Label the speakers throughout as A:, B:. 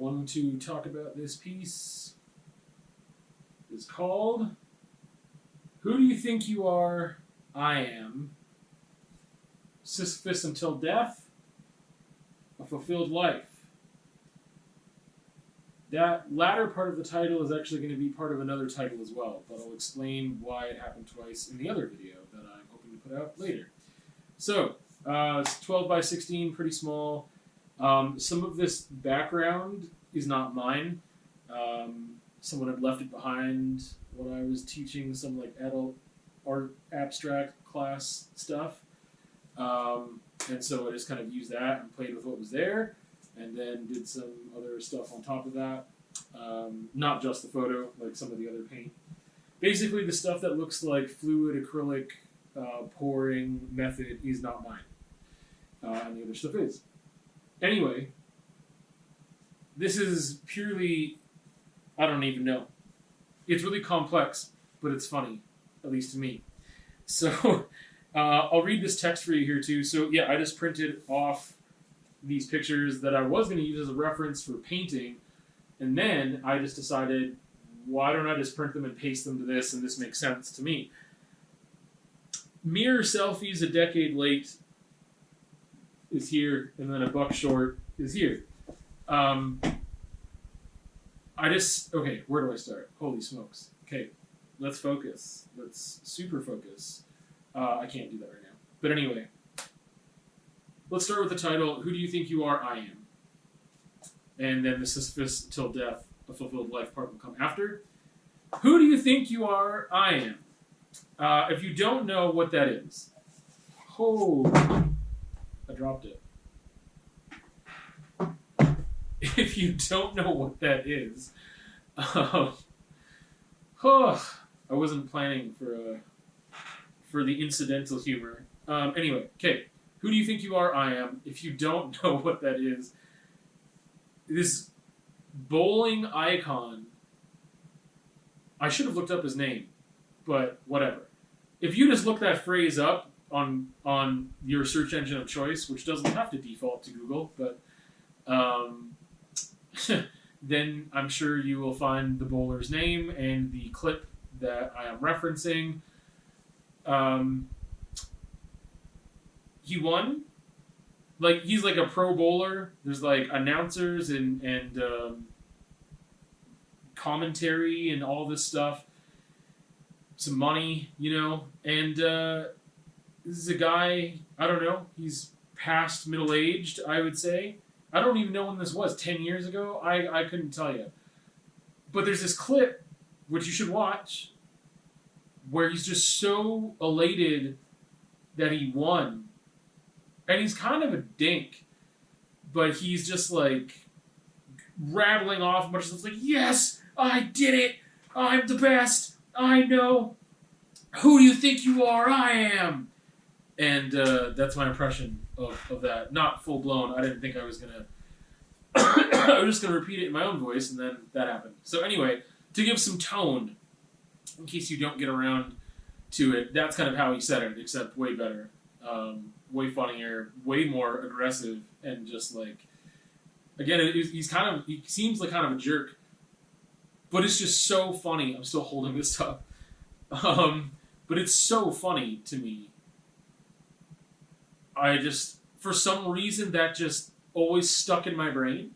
A: one to talk about this piece is called Who Do You Think You Are? I Am. Sisyphus Until Death, A Fulfilled Life. That latter part of the title is actually going to be part of another title as well, but I'll explain why it happened twice in the other video that I'm hoping to put out later. So, it's 12 by 16, pretty small. Some of this background is not mine. Someone had left it behind when I was teaching some like adult art abstract class stuff. And so I just kind of used that and played with what was there, and then did some other stuff on top of that. Not just the photo, like some of the other paint. Basically, the stuff that looks like fluid acrylic pouring method is not mine. And the other stuff is. Anyway, this is purely, I don't even know. It's really complex, but it's funny, at least to me. So, I'll read this text for you here too. So yeah, I just printed off these pictures that I was going to use as a reference for painting, and then I just decided, why don't I just print them and paste them to this, and this makes sense to me. Mirror Selfies a Decade Late is here, and then A Buck Short is here. Okay, where do I start? Holy smokes. Okay, let's focus. Let's super focus. I can't do that right now. But anyway, let's start with the title, Who Do You Think You Are? I Am. And then the Sisyphus Till Death, A Fulfilled Life part will come after. Who do you think you are? I am. If you don't know what that is, I dropped it. If you don't know what that is, I wasn't planning for the incidental humor. Anyway, okay. Who do you think you are? I am. If you don't know what that is, this bowling icon, I should have looked up his name, but whatever. If you just look that phrase up on your search engine of choice, which doesn't have to default to Google, but then I'm sure you will find the bowler's name and the clip that I am referencing. He won. Like, he's like a pro bowler. There's like announcers and commentary and all this stuff. Some money, you know. And this is a guy, I don't know, he's past middle-aged, I would say. I don't even know when this was, 10 years ago? I couldn't tell you. But there's this clip, which you should watch, where he's just so elated that he won. And he's kind of a dink, but he's just like rattling off a bunch of stuff like, yes, I did it. I'm the best. I know. Who do you think you are? I am. And that's my impression of that. Not full blown. I didn't think I was going to... I was just going to repeat it in my own voice, and then that happened. So anyway, to give some tone, in case you don't get around to it, that's kind of how he said it, except way better. Way funnier, way more aggressive, and just like, again, he seems like kind of a jerk, but it's just so funny. I'm still holding this up. But it's so funny to me. For some reason, that just always stuck in my brain.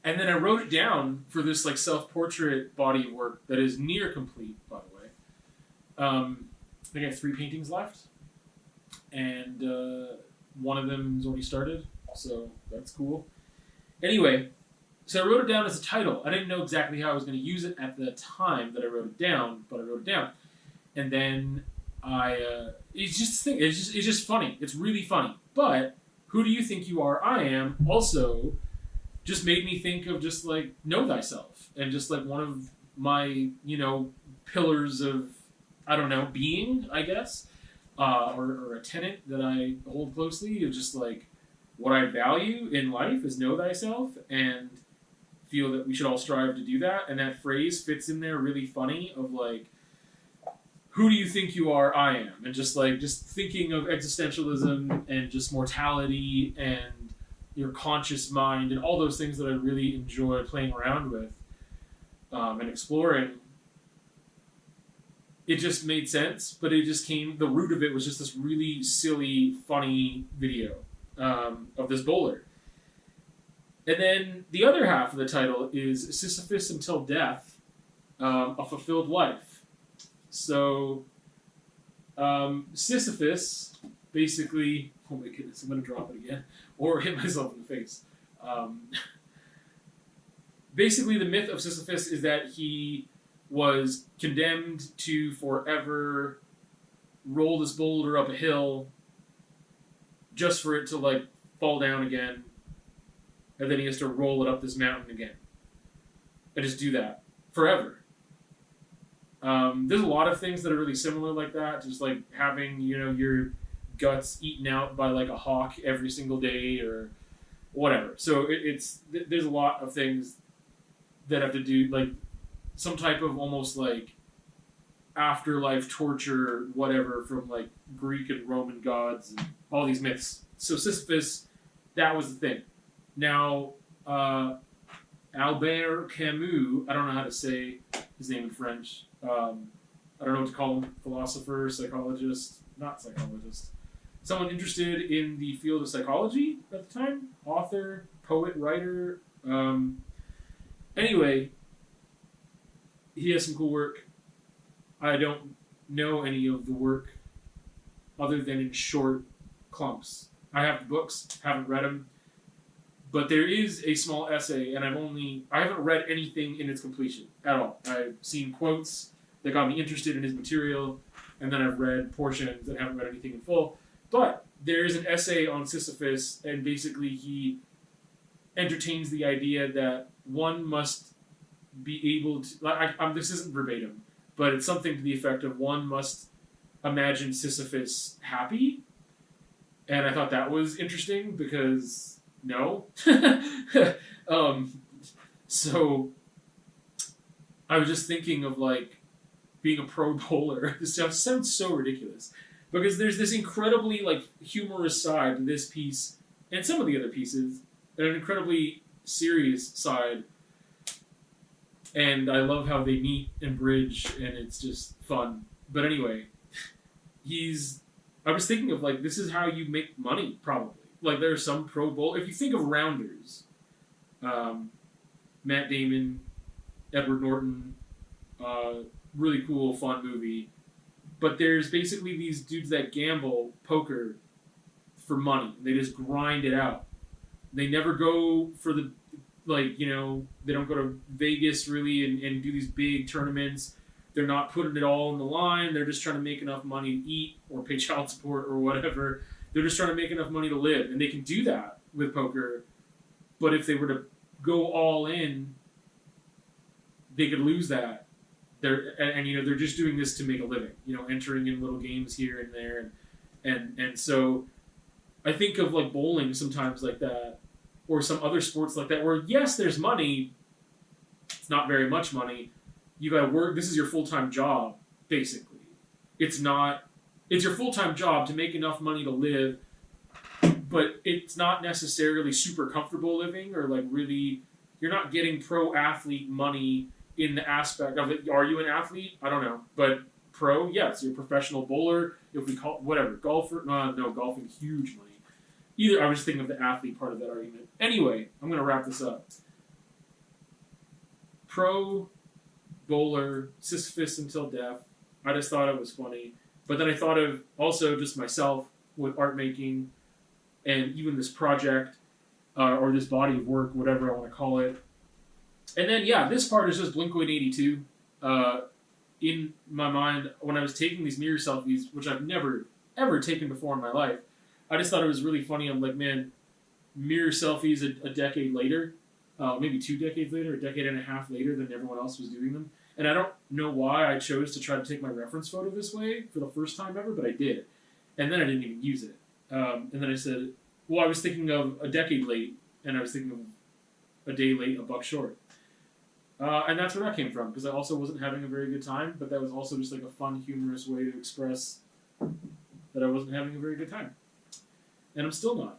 A: And then I wrote it down for this like self-portrait body of work that is near complete, by the way. I think I have 3 paintings left. And one of them is already started, so that's cool. Anyway, so I wrote it down as a title. I didn't know exactly how I was going to use it at the time that I wrote it down, but I wrote it down. And then it's just funny. It's really funny. But Who Do You Think You Are? I Am also just made me think of just like know thyself, and just like one of my, pillars of, I don't know, being, I guess. Or a tenet that I hold closely of just like what I value in life is know thyself, and feel that we should all strive to do that. And that phrase fits in there really funny of like, who do you think you are? I am. And just thinking of existentialism and just mortality and your conscious mind, and all those things that I really enjoy playing around with and exploring. It just made sense, but the root of it was just this really silly, funny video of this bowler. And then the other half of the title is Sisyphus Until Death, A Fulfilled Life. So, Sisyphus, basically, oh my goodness, I'm going to drop it again, or hit myself in the face. Basically, the myth of Sisyphus is that he was condemned to forever roll this boulder up a hill just for it to, like, fall down again, and then he has to roll it up this mountain again. And just do that forever. There's a lot of things that are really similar like that, just like having, your guts eaten out by like a hawk every single day or whatever. So there's a lot of things that have to do, like, some type of almost like afterlife torture, whatever, from like Greek and Roman gods and all these myths. So Sisyphus, that was the thing. Now, Albert Camus, I don't know how to say his name in French. I don't know what to call him. Philosopher, psychologist, not psychologist. Someone interested in the field of psychology at the time. Author, poet, writer. Anyway, he has some cool work. I don't know any of the work other than in short clumps. I have the books, haven't read them. But there is a small essay, and I haven't read anything in its completion at all. I've seen quotes that got me interested in his material, and then I've read portions and haven't read anything in full. But there is an essay on Sisyphus, and basically he entertains the idea that one must be able to... this isn't verbatim, but it's something to the effect of one must imagine Sisyphus happy. And I thought that was interesting because... No. So I was just thinking of like being a pro bowler. This stuff sounds so ridiculous because there's this incredibly like humorous side to this piece and some of the other pieces, and an incredibly serious side. And I love how they meet and bridge, and it's just fun. But anyway, I was thinking of like, this is how you make money, probably. Like, there are some Pro Bowl... If you think of Rounders, Matt Damon, Edward Norton, really cool, fun movie. But there's basically these dudes that gamble poker for money. They just grind it out. They never go for the... Like, they don't go to Vegas, really, and do these big tournaments. They're not putting it all on the line. They're just trying to make enough money to eat or pay child support or whatever. They're just trying to make enough money to live, and they can do that with poker. But if they were to go all in, they could lose that. They're just doing this to make a living. Entering in little games here and there, and so I think of like bowling sometimes like that, or some other sports like that, where yes, there's money. It's not very much money. You got to work. This is your full-time job, basically. It's not. It's your full-time job to make enough money to live, but it's not necessarily super comfortable living or like really, you're not getting pro athlete money in the aspect of it. Are you an athlete? I don't know. But pro, yes, you're a professional bowler. If we call whatever, golfer, no, golfing, huge money. I was just thinking of the athlete part of that argument. Anyway, I'm going to wrap this up. Pro bowler, Sisyphus Until Death. I just thought it was funny. But then I thought of also just myself with art making and even this project or this body of work, whatever I want to call it. And then, yeah, this part is just Blink-182. In my mind, when I was taking these mirror selfies, which I've never, ever taken before in my life, I just thought it was really funny. I'm like, man, mirror selfies a decade later, maybe 2 decades later, a decade and a half later than everyone else was doing them. And I don't know why I chose to try to take my reference photo this way for the first time ever, but I did. And then I didn't even use it. And then I said, well, I was thinking of a decade late, and I was thinking of a day late, a buck short. And that's where that came from, because I also wasn't having a very good time, but that was also just like a fun, humorous way to express that I wasn't having a very good time. And I'm still not.